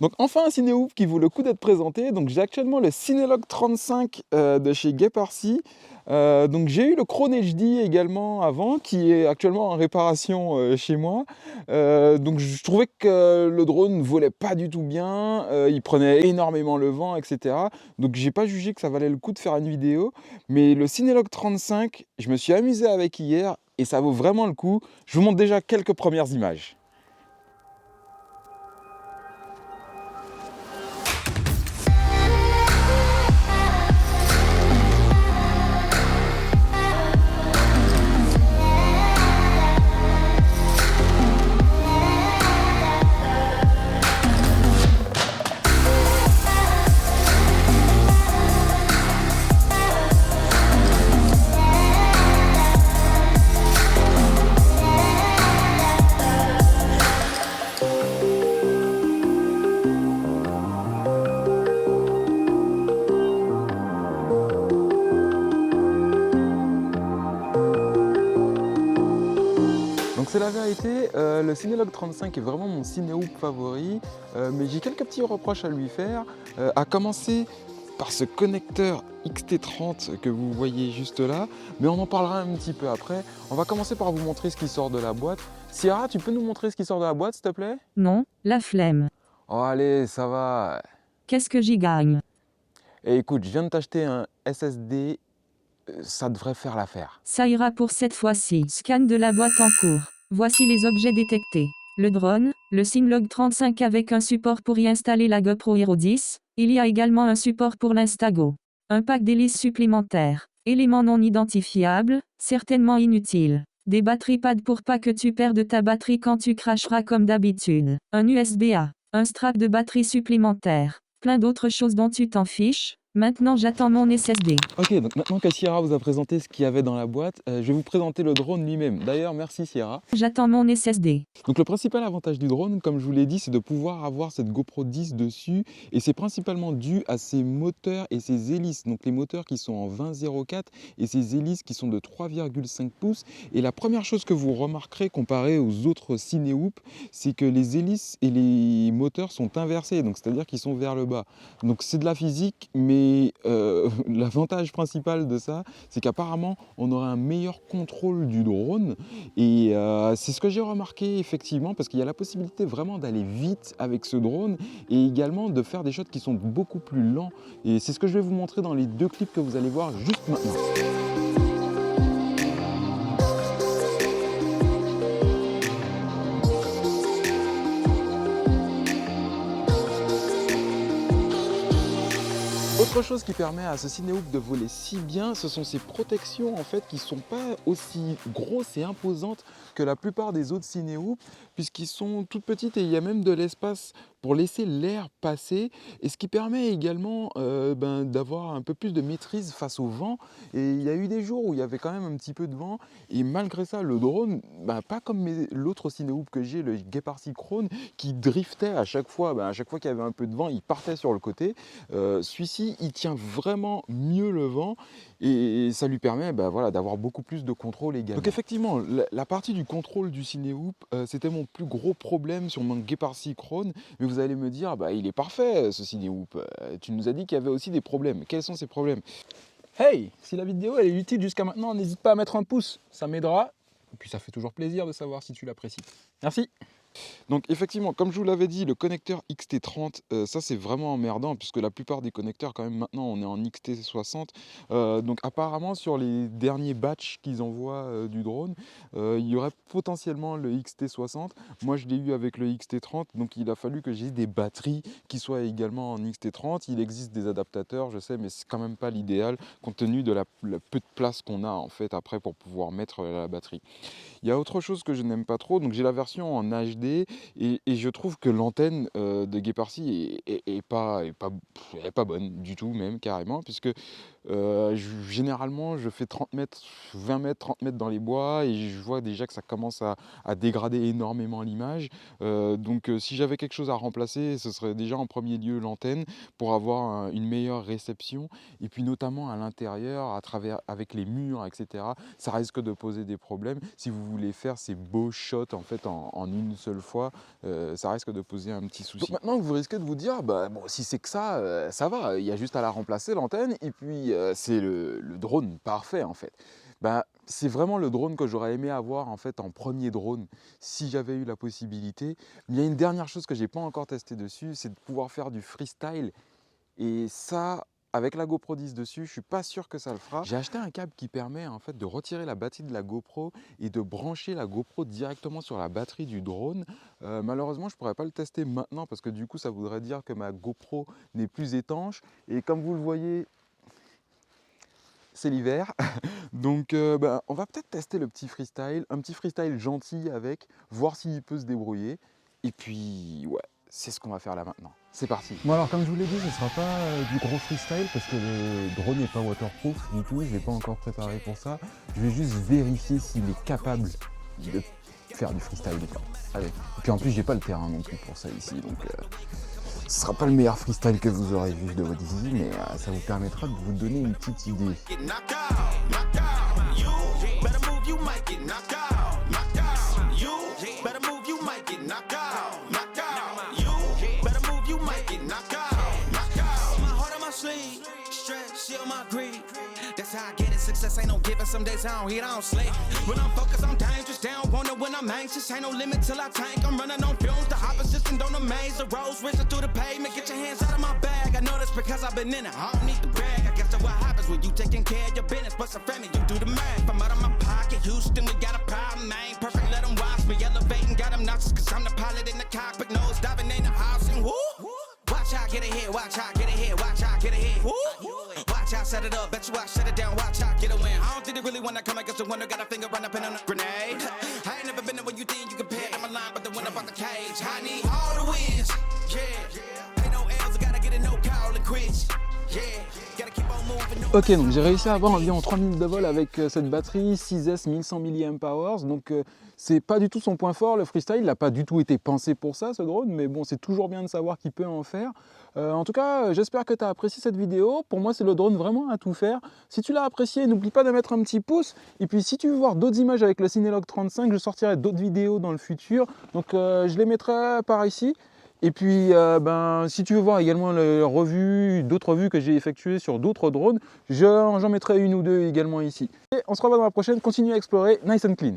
Donc enfin un ciné-oop qui vaut le coup d'être présenté. Donc j'ai actuellement le Cinelog 35 de chez Geparcy. Donc j'ai eu le Krone HD également avant, qui est actuellement en réparation chez moi. Donc je trouvais que le drone ne volait pas du tout bien, il prenait énormément le vent, etc. Donc j'ai pas jugé que ça valait le coup de faire une vidéo. Mais le Cinelog 35, je me suis amusé avec hier et ça vaut vraiment le coup. Je vous montre déjà quelques premières images. Donc c'est la vérité, le Cinelog 35 est vraiment mon ciné-hoop favori, mais j'ai quelques petits reproches à lui faire, à commencer par ce connecteur XT30 que vous voyez juste là, mais on en parlera un petit peu après. On va commencer par vous montrer ce qui sort de la boîte. Sierra, tu peux nous montrer ce qui sort de la boîte, s'il te plaît? Non, la flemme. Oh allez, ça va. Qu'est-ce que j'y gagne? Et écoute, je viens de t'acheter un SSD, ça devrait faire l'affaire. Ça ira pour cette fois-ci. Scan de la boîte en cours. Voici les objets détectés. Le drone, le Cinelog 35 avec un support pour y installer la GoPro Hero 10. Il y a également un support pour l'Instago. Un pack d'hélices supplémentaires. Éléments non identifiables, certainement inutiles. Des batteries pads pour pas que tu perdes ta batterie quand tu cracheras comme d'habitude. Un USB-A. Un strap de batterie supplémentaire. Plein d'autres choses dont tu t'en fiches. Maintenant j'attends mon SSD. Ok, donc maintenant que Sierra vous a présenté ce qu'il y avait dans la boîte, je vais vous présenter le drone lui-même. D'ailleurs, merci Sierra. J'attends mon SSD. Donc le principal avantage du drone, comme je vous l'ai dit, c'est de pouvoir avoir cette GoPro 10 dessus, et c'est principalement dû à ses moteurs et ses hélices. Donc les moteurs qui sont en 20.04 et ses hélices qui sont de 3,5 pouces. Et la première chose que vous remarquerez comparé aux autres ciné-hoop, c'est que les hélices et les moteurs sont inversés, donc c'est-à-dire qu'ils sont vers le bas. Donc c'est de la physique, mais l'avantage principal de ça, c'est qu'apparemment on aura un meilleur contrôle du drone, et c'est ce que j'ai remarqué effectivement, parce qu'il y a la possibilité vraiment d'aller vite avec ce drone et également de faire des shots qui sont beaucoup plus lents, et c'est ce que je vais vous montrer dans les deux clips que vous allez voir juste maintenant. Autre chose qui permet à ce ciné-hoop de voler si bien, ce sont ses protections en fait qui sont pas aussi grosses et imposantes que la plupart des autres ciné-hoop, puisqu'ils sont toutes petites et il y a même de l'espace pour laisser l'air passer, et ce qui permet également d'avoir un peu plus de maîtrise face au vent. Et il y a eu des jours où il y avait quand même un petit peu de vent, et malgré ça le drone, pas comme l'autre ciné-hoop que j'ai, le Geparcy Krone, qui driftait à chaque fois, qu'il y avait un peu de vent, il partait sur le côté. Celui-ci, il tient vraiment mieux le vent, et ça lui permet voilà, d'avoir beaucoup plus de contrôle également. Donc effectivement, la partie du contrôle du ciné-hoop, c'était mon plus gros problème sur mon Geparcy Krone. Mais vous allez me dire, il est parfait ce ciné-hoop. Tu nous as dit qu'il y avait aussi des problèmes. Quels sont ces problèmes? Hey, si la vidéo elle est utile jusqu'à maintenant, n'hésite pas à mettre un pouce, ça m'aidera. Et puis ça fait toujours plaisir de savoir si tu l'apprécies. Merci. Donc effectivement, comme je vous l'avais dit, le connecteur XT30, ça c'est vraiment emmerdant, puisque la plupart des connecteurs, quand même maintenant, on est en XT60. Donc apparemment, sur les derniers batchs qu'ils envoient du drone, il y aurait potentiellement le XT60. Moi, je l'ai eu avec le XT30, donc il a fallu que j'ai des batteries qui soient également en XT30. Il existe des adaptateurs, je sais, mais c'est quand même pas l'idéal, compte tenu de la peu de place qu'on a en fait après pour pouvoir mettre la batterie. Il y a autre chose que je n'aime pas trop, donc j'ai la version en HD, et je trouve que l'antenne de Geparcy est pas bonne du tout, même carrément, puisque Généralement, je fais 30 mètres, 20 mètres, 30 mètres dans les bois et je vois déjà que ça commence à dégrader énormément l'image. Donc, si j'avais quelque chose à remplacer, ce serait déjà en premier lieu l'antenne pour avoir une meilleure réception. Et puis, notamment à l'intérieur, à travers, avec les murs, etc., ça risque de poser des problèmes. Si vous voulez faire ces beaux shots en fait en une seule fois, ça risque de poser un petit souci. Donc maintenant, vous risquez de vous dire, bah, bon, si c'est que ça va, il y a juste à la remplacer l'antenne et puis c'est le drone parfait en fait. Bah, c'est vraiment le drone que j'aurais aimé avoir en fait en premier drone si j'avais eu la possibilité. Mais il y a une dernière chose que j'ai pas encore testé dessus, c'est de pouvoir faire du freestyle. Et ça, avec la GoPro 10 dessus, je suis pas sûr que ça le fera. J'ai acheté un câble qui permet en fait de retirer la batterie de la GoPro et de brancher la GoPro directement sur la batterie du drone. Malheureusement, je pourrais pas le tester maintenant parce que du coup, ça voudrait dire que ma GoPro n'est plus étanche. Et comme vous le voyez, c'est l'hiver. Donc on va peut-être tester le petit freestyle, un petit freestyle gentil avec, voir s'il peut se débrouiller. Et puis ouais, c'est ce qu'on va faire là maintenant. C'est parti. Bon alors comme je vous l'ai dit, ce ne sera pas du gros freestyle parce que le drone n'est pas waterproof du tout, je ne l'ai pas encore préparé pour ça. Je vais juste vérifier s'il est capable de faire du freestyle ou pas. Allez. Et puis en plus j'ai pas le terrain non plus pour ça ici, donc ce sera pas le meilleur freestyle que vous aurez vu de votre vie, mais ça vous permettra de vous donner une petite idée. That's how I get it. Success ain't no given. Some days I don't eat, I don't sleep. When I'm focused, I'm dangerous. Down, wonder when I'm anxious. Ain't no limit till I tank. I'm running on fumes. The opposition don't amaze. The roads racing through the pavement. Get your hands out of my bag. I know that's because I've been in it. I don't need the brag. I guess that's what happens when you taking care of your business. But some family, you do the math. I'm out of my pocket. Houston, we got a problem. I ain't perfect. Let them watch me elevating. Got them nauseous cause I'm the pilot in the cockpit. Nose diving in the house and woo. Watch out, get ahead. Watch out, get ahead. Watch out, get ahead. Woo. Watch out, set it up. Bet you I shut it down. Watch out, get a win. I don't think they really wanna come against the winner. Got a finger run up in on a grenade. I ain't never been there when you think you compare. I'm a line, but the winner about the cage. I need all the wins. Yeah. Ain't no L's, I gotta get a no call and quits. Yeah. Gotta keep on moving. Ok, donc j'ai réussi à avoir environ 3 minutes de vol avec cette batterie 6S 1100 mAh. Donc c'est pas du tout son point fort, le freestyle. Il n'a pas du tout été pensé pour ça, ce drone. Mais bon, c'est toujours bien de savoir qu'il peut en faire. En tout cas, j'espère que tu as apprécié cette vidéo. Pour moi, c'est le drone vraiment à tout faire. Si tu l'as apprécié, n'oublie pas de mettre un petit pouce. Et puis, si tu veux voir d'autres images avec le Cinelog 35, je sortirai d'autres vidéos dans le futur. Donc, je les mettrai par ici. Et puis, si tu veux voir également d'autres revues que j'ai effectuées sur d'autres drones, j'en mettrai une ou deux également ici. Et on se revoit dans la prochaine. Continue à explorer nice and clean.